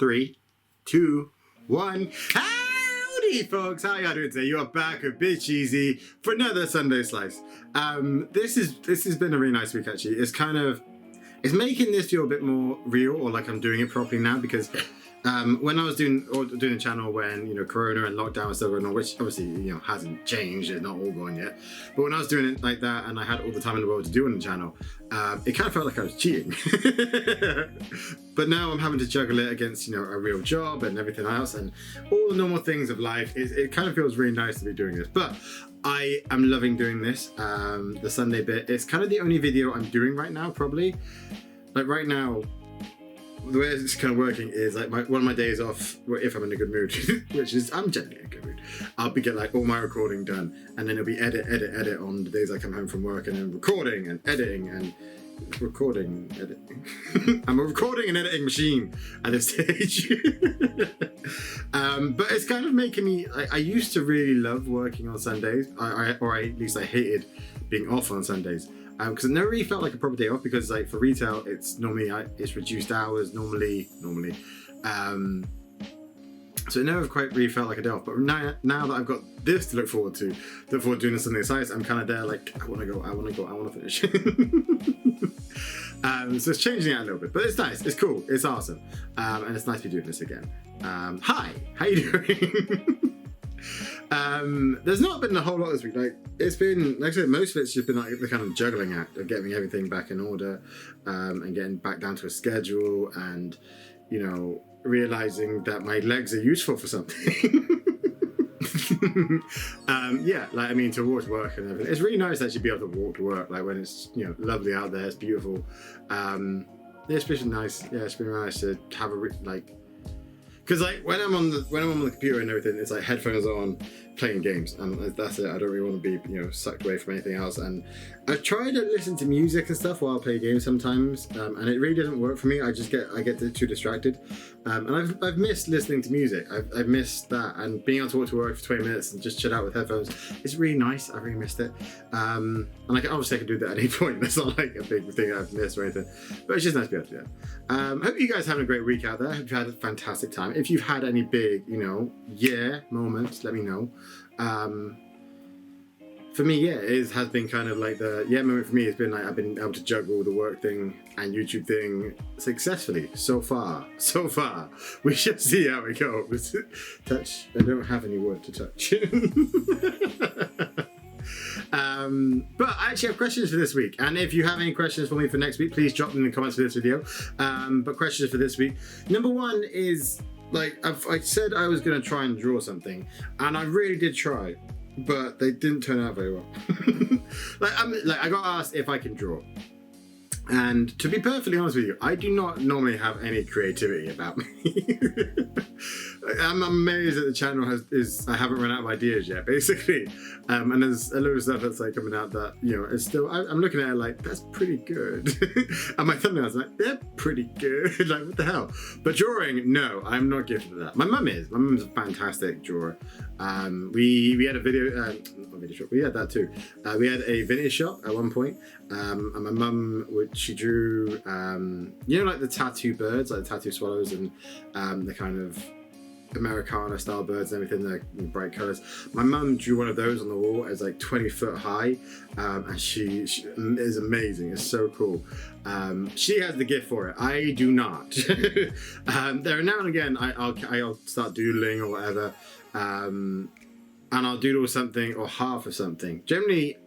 3, 2, 1. Howdy, folks! How y'all doing today? You are back with Big CheeZ for another Sunday Slice. This has been a really nice week actually. It's making this feel a bit more real, or like I'm doing it properly now, because when I was doing a channel when Corona and lockdown was still going on, which obviously hasn't changed, it's not all gone yet. But when I was doing it like that and I had all the time in the world to do on the channel, it kind of felt like I was cheating. But now I'm having to juggle it against a real job and everything else and all the normal things of life. It kind of feels really nice to be doing this, but I am loving doing this. The Sunday bit, it's kind of the only video I'm doing right now, probably. Like right now, the way it's kind of working is like one of my days off, if I'm in a good mood, which is I'm generally in a good mood, I'll get like all my recording done, and then it'll be edit on the days I come home from work, and then recording and editing and editing. I'm a recording and editing machine at this stage. But it's kind of making me. I used to really love working on Sundays, or at least I hated being off on Sundays. Because it never really felt like a proper day off, because like for retail it's normally it's reduced hours normally, so it never quite really felt like a day off. But now that I've got this to look forward to doing the Sunday Slice, I'm kind of there like I want to finish. So it's changing it a little bit, but it's nice, it's cool, it's awesome, and it's nice to be doing this again. Hi, how you doing? There's not been a whole lot this week. Like it's been, like I said, most of it's just been like the kind of juggling act of getting everything back in order, and getting back down to a schedule, and realizing that my legs are useful for something. Yeah, like I mean, to walk to work and everything. It's really nice to actually be able to walk to work, like when it's lovely out there, it's beautiful. It's been nice. Yeah, it's been really nice to have because like when I'm on the computer and everything, it's like headphones on, playing games, and that's it. I don't really want to be sucked away from anything else. And I try to listen to music and stuff while I play games sometimes, and it really doesn't work for me. I get too distracted, and I've missed listening to music. I've missed that, and being able to walk to work for 20 minutes and just chill out with headphones. It's really nice. I really missed it, and obviously I can do that at any point. That's not like a big thing I've missed or anything, but it's just nice to be able to do that. Hope you guys are having a great week out there. Hope you've had a fantastic time. If you've had any big moments, let me know. For me, it has been kind of like the moment for me has been like I've been able to juggle the work thing and YouTube thing successfully so far. We shall see how it goes. Touch. I don't have any wood to touch. But I actually have questions for this week, and if you have any questions for me for next week, please drop them in the comments for this video. But questions for this week. Number one is, I said I was going to try and draw something, and I really did try, but they didn't turn out very well. I got asked if I can draw. And to be perfectly honest with you, I do not normally have any creativity about me. I'm amazed that the channel I haven't run out of ideas yet, basically. And there's a load of stuff that's like coming out that, it's still, I'm looking at it like, that's pretty good. And my thumbnails like, they're pretty good. Like, what the hell? But drawing, no, I'm not gifted at that. My mum is. My mum's a fantastic drawer. We had a video, not video shop, we had that too. We had a vintage shop at one point. And my mum she drew, like the tattoo birds, like the tattoo swallows, and the kind of Americana style birds and everything, the bright colours. My mum drew one of those on the wall. It's like 20 foot high, and she is amazing. It's so cool. She has the gift for it. I do not. There now and again, I'll start doodling or whatever, and I'll doodle something or half of something. Generally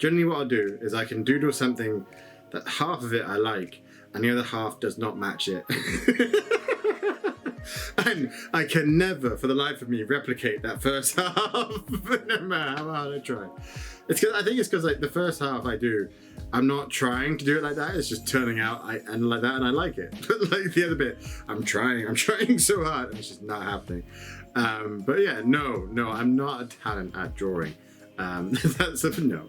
what I'll do is I can doodle something that half of it I like and the other half does not match it. And I can never for the life of me replicate that first half, no matter how hard I try. I think it's because like the first half I'm not trying to do it like that, it's just turning out and like that, and I like it. But like the other bit, I'm trying so hard and it's just not happening. But yeah, no, I'm not a talent at drawing. That's a no.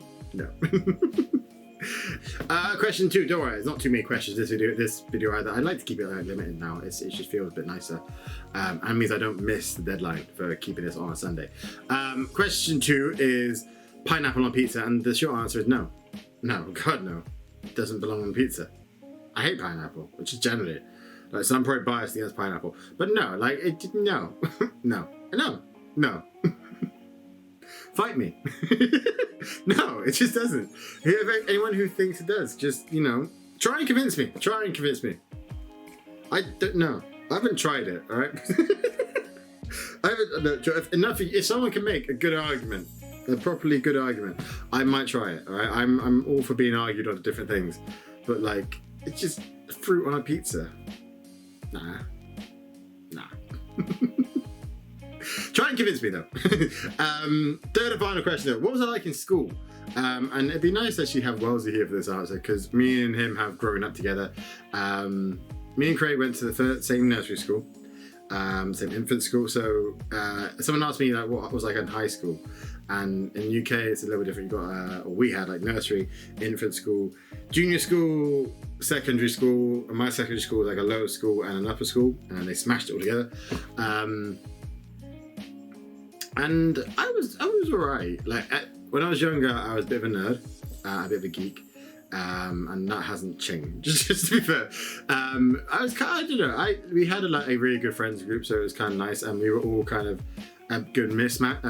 Question 2, don't worry, it's not too many questions this video either. I'd like to keep it limited now. It just feels a bit nicer, and means I don't miss the deadline for keeping this on a Sunday. Question 2 is pineapple on pizza, and the short answer is no. God no, it doesn't belong on pizza. I hate pineapple, which is generally Like, so I'm probably biased against pineapple. But no, like, no. No. Fight me. No, it just doesn't. Anyone who thinks it does, just, try and convince me. I don't know. I haven't tried it, all right? I haven't, no, if someone can make a good argument, a properly good argument, I might try it, all right? I'm all for being argued on different things. But, like, it's just fruit on a pizza. Nah. Try and convince me, though. Third and final question, though. What was I like in school? And it'd be nice to actually have Wellesley here for this answer, because me and him have grown up together. Me and Craig went to the same nursery school, same infant school. So someone asked me like what was like in high school, and in the UK it's a little different. You got we had like nursery, infant school, junior school, secondary school, and my secondary school was like a lower school and an upper school, and they smashed it all together. And I was alright. Like when I was younger, I was a bit of a nerd, a bit of a geek, and that hasn't changed. Just to be fair, I was kind of, I don't know. We had a really good friends group, so it was kind of nice, and we were all kind of a good mismatch.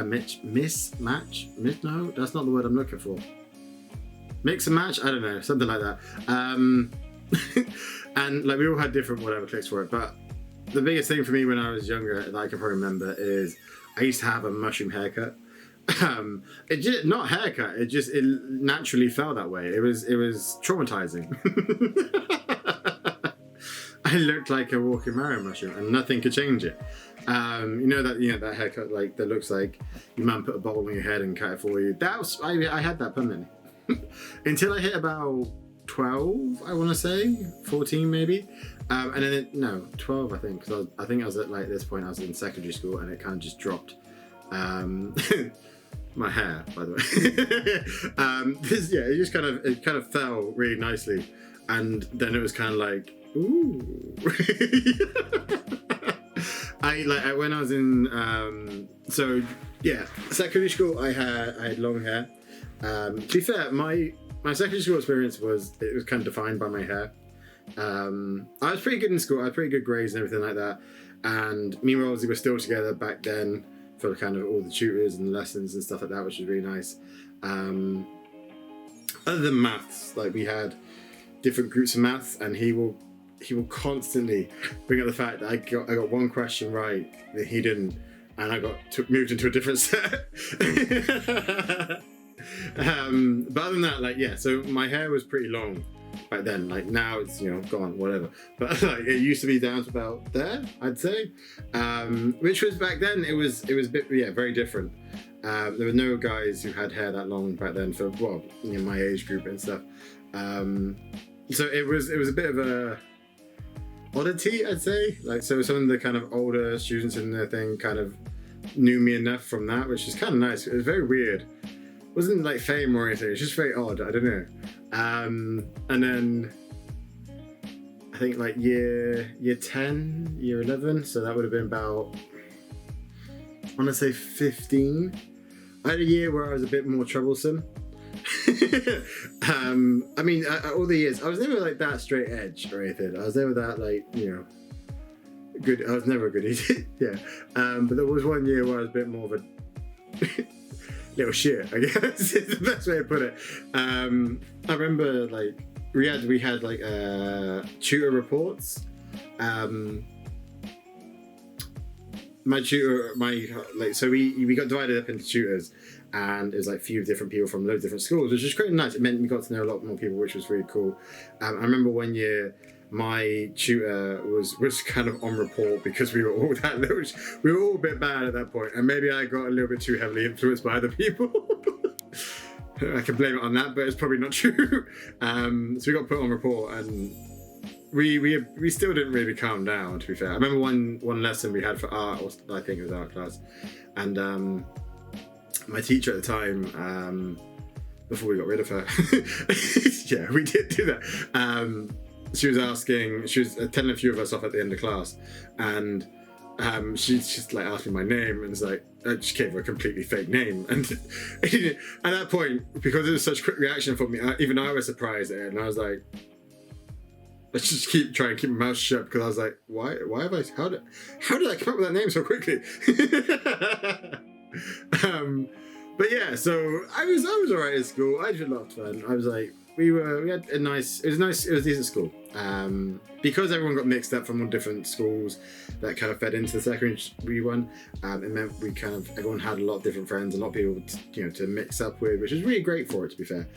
No, that's not the word I'm looking for. Mix and match. I don't know, something like that. And like we all had different whatever clicks for it, but the biggest thing for me when I was younger that I can probably remember is I used to have a mushroom haircut. It just not haircut. It naturally fell that way. It was traumatizing. I looked like a walking marrow mushroom, and nothing could change it. That haircut like that looks like your mum put a bowl on your head and cut it for you. I had that permanently until I hit about 12. I want to say 14 maybe. And then 12 I think, because I think I was at like this point I was in secondary school, and it kind of just dropped. My hair, by the way. It just kind of fell really nicely, and then it was kind of like, ooh. When I was in secondary school, I had long hair. To be fair, my secondary school experience was kind of defined by my hair. I was pretty good in school. I had pretty good grades and everything like that. And me and Rosie were still together back then for kind of all the tutors and lessons and stuff like that, which was really nice. Other than maths, like we had different groups of maths, and he will constantly bring up the fact that I got one question right that he didn't, and I got moved into a different set. But other than that, so my hair was pretty long back then. Like now it's gone, whatever, but like it used to be down to about there, I'd say, which was back then it was a bit very different. There were no guys who had hair that long back then for my age group and stuff, so it was a bit of a oddity, I'd say. Like, so some of the kind of older students in the thing kind of knew me enough from that, which is kind of nice. It was very weird. It wasn't like fame or anything, it's just very odd, I don't know. And then I think like year 10, year 11, so that would have been about, I want to say 15. I had a year where I was a bit more troublesome. All the years, I was never like that straight edge or anything. I was never that good. I was never a good idiot. Yeah. But there was one year where I was a bit more of a little shit, I guess is the best way to put it. I remember like we had like tutor reports. My tutor, so we got divided up into tutors, and it was like a few different people from loads of different schools, which was quite nice. It meant we got to know a lot more people, which was really cool. I remember one year my tutor was kind of on report because we were all a bit bad at that point, and maybe I got a little bit too heavily influenced by other people. I can blame it on that, but it's probably not true. So we got put on report, and we still didn't really calm down, to be fair. I remember one lesson we had for art, or I think it was art class, and my teacher at the time, before we got rid of her, yeah, we did do that. She was telling a few of us off at the end of class, and she just like asked me my name, and it's like I just gave her a completely fake name, and at that point, because it was such a quick reaction for me, even I was surprised at it, and I was like, I just try and keep my mouth shut because I was like, why have I, how did I come up with that name so quickly? But yeah, so I was alright at school. I had a lot of fun. I was like, we had a nice, it was a decent school. Because everyone got mixed up from all different schools that kind of fed into the secondary one, it meant everyone had a lot of different friends, a lot of people to mix up with, which was really great for it, to be fair.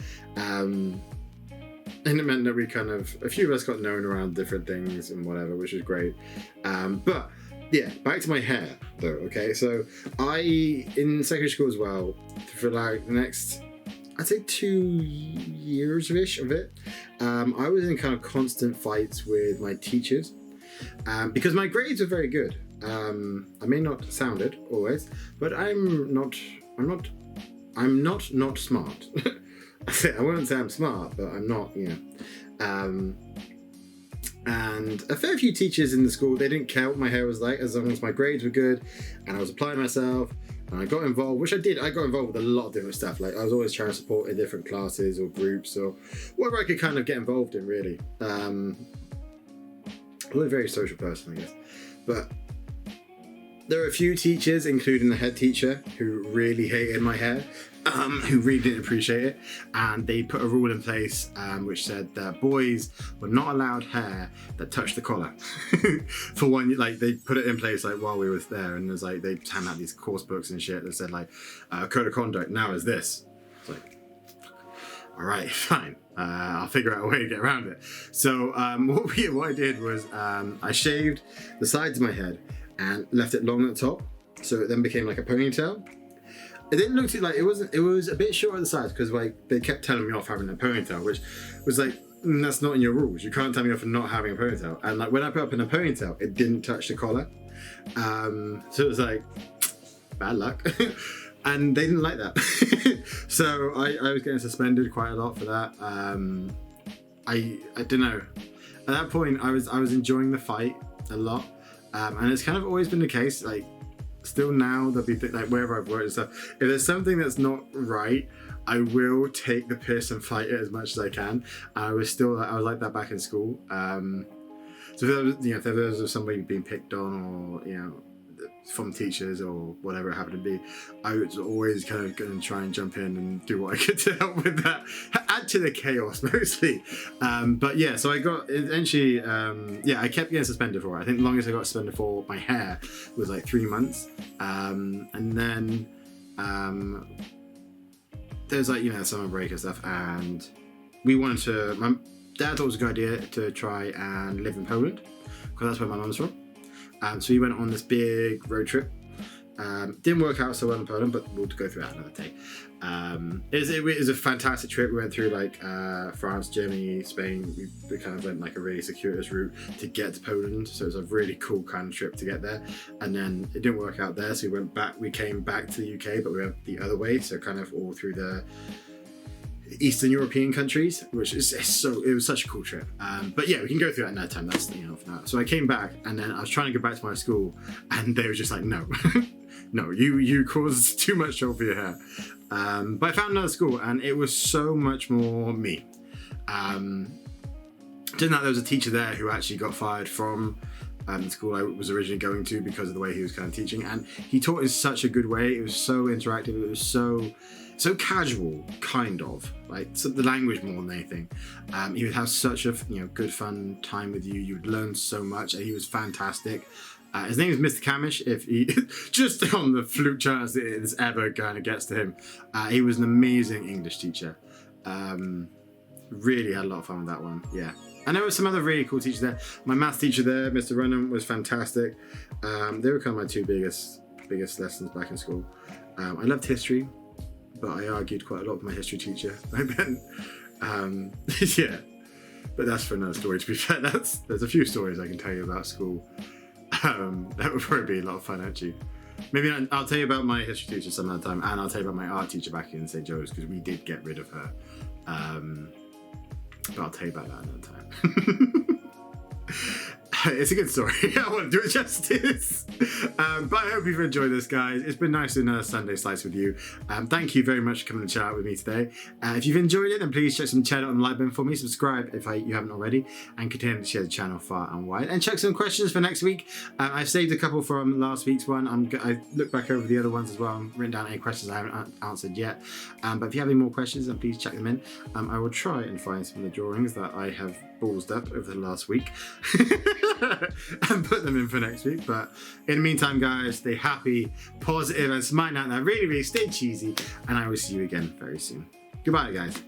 And it meant that a few of us got known around different things and whatever, which was great. But yeah, back to my hair though, okay? So in secondary school as well, for like the next, I'd say 2 years-ish of it, I was in kind of constant fights with my teachers because my grades were very good. I may not sound it always, but I'm not smart. I wouldn't say I'm smart, but I'm not, and a fair few teachers in the school, they didn't care what my hair was like as long as my grades were good and I was applying myself and I got involved, which I did. I got involved with a lot of different stuff. Like I was always trying to support in different classes or groups or whatever I could kind of get involved in, really. I'm a very social person, I guess. But there were a few teachers, including the head teacher, who really hated my hair, who really didn't appreciate it, and they put a rule in place which said that boys were not allowed hair that touched the collar. For one, like they put it in place like while we were there, and there's like they hand out these course books and shit that said like code of conduct now is this. It's like, all right, fine. I'll figure out a way to get around it. So what I did was I shaved the sides of my head and left it long at the top, so it then became like a ponytail. It didn't look like it was a bit short at the sides because like they kept telling me off having a ponytail, which was like, that's not in your rules. You can't tell me off for not having a ponytail. And like when I put up in a ponytail, it didn't touch the collar. So it was like, bad luck. And they didn't like that. So I was getting suspended quite a lot for that. I don't know. At that point, I was enjoying the fight a lot. And it's kind of always been the case, like still now there'll be like wherever I've worked and stuff, if there's something that's not right, I will take the piss and fight it as much as I can. I was like that back in school. So if there was somebody being picked on or from teachers or whatever it happened to be, I was always kind of going to try and jump in and do what I could to help with that, add to the chaos mostly. But yeah, so I got eventually, I kept getting suspended for it. I think the longest I got suspended for my hair was like 3 months. And then there's like, summer break and stuff, and my dad thought it was a good idea to try and live in Poland because that's where my mum's from. So we went on this big road trip. Didn't work out so well in Poland, but we'll go through that another day. It was a fantastic trip. We went through like France, Germany, Spain. We kind of went like a really circuitous route to get to Poland. So it was a really cool kind of trip to get there. And then it didn't work out there, so we went back. We came back to the UK, but we went the other way. So kind of all through the Eastern European countries, which is it was such a cool trip. But yeah, we can go through that another time. That's for now. So I came back, and then I was trying to go back to my school, and they were just like, no, no, you caused too much trouble for your hair. But I found another school, and it was so much more me. Didn't know there was a teacher there who actually got fired from the school I was originally going to because of the way he was kind of teaching, and he taught in such a good way. It was so interactive. It was so casual, kind of like the language more than anything. He would have such a good fun time with you. You would learn so much, and he was fantastic. His name is Mr. Camish. If he just on the fluke chance that this ever kind of gets to him, he was an amazing English teacher. Really had a lot of fun with that one. Yeah. And there were some other really cool teachers there. My maths teacher there, Mr. Runham, was fantastic. They were kind of my two biggest lessons back in school. I loved history, but I argued quite a lot with my history teacher back then. Yeah, but that's for another story, to be fair. There's a few stories I can tell you about school. That would probably be a lot of fun, actually. Maybe I'll tell you about my history teacher some other time, and I'll tell you about my art teacher back in St. Joe's, because we did get rid of her. But I'll tell you about that another time. It's a good story. I want to do it justice. But I hope you've enjoyed this, guys. It's been nice doing another Sunday Slice with you. Thank you very much for coming to chat out with me today. If you've enjoyed it, then please check some cheddar on the like button for me. Subscribe if you haven't already, and continue to share the channel far and wide. And check some questions for next week. I've saved a couple from last week's one. I looked back over the other ones as well. I've written down any questions I haven't answered yet. But if you have any more questions, then please check them in. I will try and find some of the drawings that I have ballsed up over the last week and put them in for next week. But in the meantime, guys, stay happy, positive, and smiling out there. Really, really stay cheesy, and I will see you again very soon. Goodbye, guys.